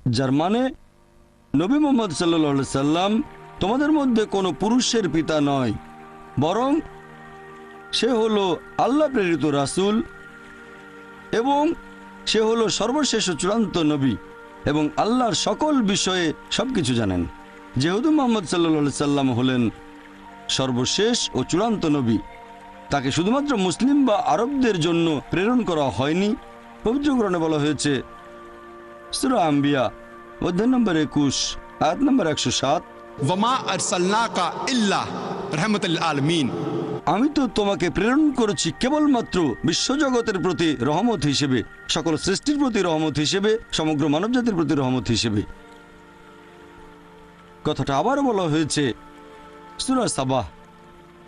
যার মানে নবী মুহাম্মদ সাল্লাল্লাহু আলাইহি সাল্লাম তোমাদের মধ্যে কোনো পুরুষের পিতা নয়, বরং সে হলো আল্লাহ প্রেরিত রাসূল এবং সে হলো সর্বশেষ ও চূড়ান্ত নবী এবং আল্লাহর সকল বিষয়ে সবকিছু জানেন। যেহেতু মুহাম্মদ সাল্লাল্লাহু আলাইহি সাল্লাম হলেন সর্বশেষ ও চূড়ান্ত নবী, তাকে শুধুমাত্র মুসলিম বা আরবদের জন্য প্রেরণ করা হয়নি। পবিত্র কোরআনে বলা হয়েছে, সূরা আম্বিয়া অধ্যায় নম্বর 21 আয়াত নম্বর 107, वमा अरसलनाका इल्ला रहमतल आलमीन। আমি তো তোমাকে প্রেরণ করেছি কেবলমাত্র বিশ্বজগতের প্রতি রহমত হিসেবে, সকল সৃষ্টির প্রতি রহমত হিসেবে, সমগ্র মানবজাতির প্রতি রহমত হিসেবে। কথাটা আবারও বলা হয়েছে সূরা সাবাহ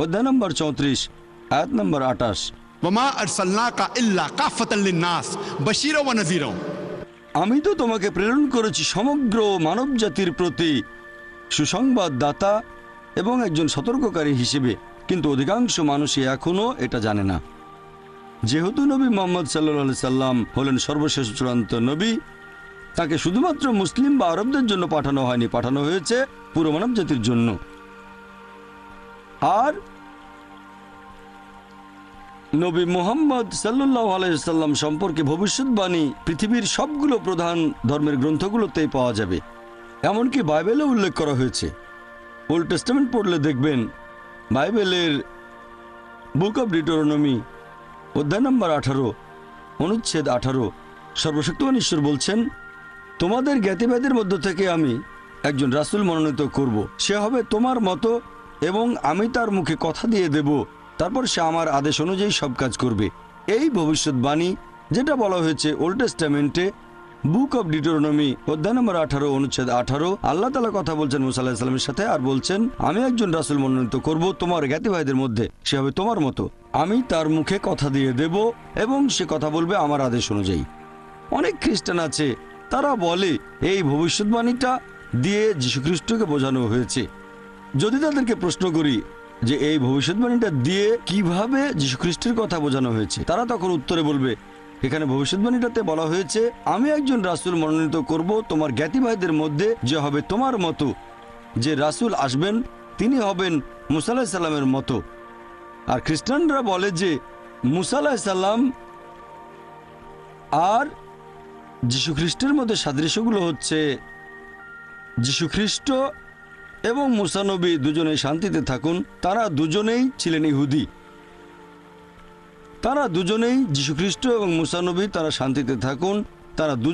অধ্যায় নম্বর 34 আয়াত নম্বর 28, वमा अरसलनाका इल्ला काफतल लिन्नास बशीरा व नज़ीरा। আমি তো তোমাকে প্রেরণ করেছি সমগ্র মানবজাতির প্রতি সুসংবাদদাতা এবং একজন সতর্ককারী হিসেবে, কিন্তু অধিকাংশ মানুষই এখনও এটা জানে না। যেহেতু নবী মুহাম্মদ সাল্লাল্লাহু আলাইহি সাল্লাম হলেন সর্বশেষ চূড়ান্ত নবী, তাকে শুধুমাত্র মুসলিম বা আরবদের জন্য পাঠানো হয়নি, পাঠানো হয়েছে পুরো মানবজাতির জন্য। আর নবী মুহাম্মদ সাল্লাল্লাহু আলাইহি সাল্লাম সম্পর্কে ভবিষ্যৎবাণী পৃথিবীর সবগুলো প্রধান ধর্মের গ্রন্থগুলোতেই পাওয়া যাবে, এমনকি বাইবেলে উল্লেখ করা হয়েছে। ওল্ড টেস্টামেন্ট পড়লে দেখবেন বাইবেলের বুক অব ডিউটেরোনমি অধ্যায় নম্বর 18 অনুচ্ছেদ 18 সর্বশক্তিমান ঈশ্বর বলছেন, তোমাদের জ্ঞাতিভেদের মধ্য থেকে আমি একজন রাসূল মনোনীত করব, সে হবে তোমার মতো এবং আমি তার মুখে কথা দিয়ে দেব, তারপর সে আমার আদেশ অনুযায়ী সব কাজ করবে। এই ভবিষ্যৎবাণী যেটা বলা হয়েছে ওল্ড টেস্টামেন্টে বুক অব ডিউটেরোনমি অধ্যায় নম্বর 18 অনুচ্ছেদ 18, আল্লাহ তাআলা কথা বলছেন মুসা আলাইহিস সালামের সাথে আর বলছেন, আমি একজন রাসূল মনোনীত করব তোমার জ্ঞাতি ভাইদের মধ্যে, সে হবে তোমার মতো, আমি তার মুখে কথা দিয়ে দেব এবং সে কথা বলবে আমার আদেশ অনুযায়ী। অনেক খ্রিস্টান আছে, তারা বলে এই ভবিষ্যৎবাণীটা দিয়ে যীশুখ্রিস্টকে বোঝানো হয়েছে। যদি তাদেরকে প্রশ্ন করি যে এই ভবিষ্যৎবাণীটা দিয়ে কিভাবে যীশুখ্রিস্টের কথা বোঝানো হয়েছে, তারা তখন উত্তরে বলবে, এখানে ভবিষ্যৎবাণীটাতে বলা হয়েছে, আমি একজন রাসূল মনোনীত করব তোমার জ্ঞাতি ভাইদের মধ্যে, যে হবে তোমার মতো, যে রাসূল আসবেন তিনি হবেন মুসা আলাইহিস সালামের মতো। আর খ্রিস্টানরা বলে যে মুসা আলাইহিস সালাম আর যীশুখ্রিস্টের মধ্যে সাদৃশ্যগুলো হচ্ছে যীশুখ্রিস্ট এবং মুসা নবী দুজনেই শান্তিতে থাকুন, তারা দুজনেই ছিলেন ইহুদি, তারা দুজনেই যীশুখ্রিস্ট এবং মুসা নবী তারা শান্তিতে থাকুন, তারা দুজন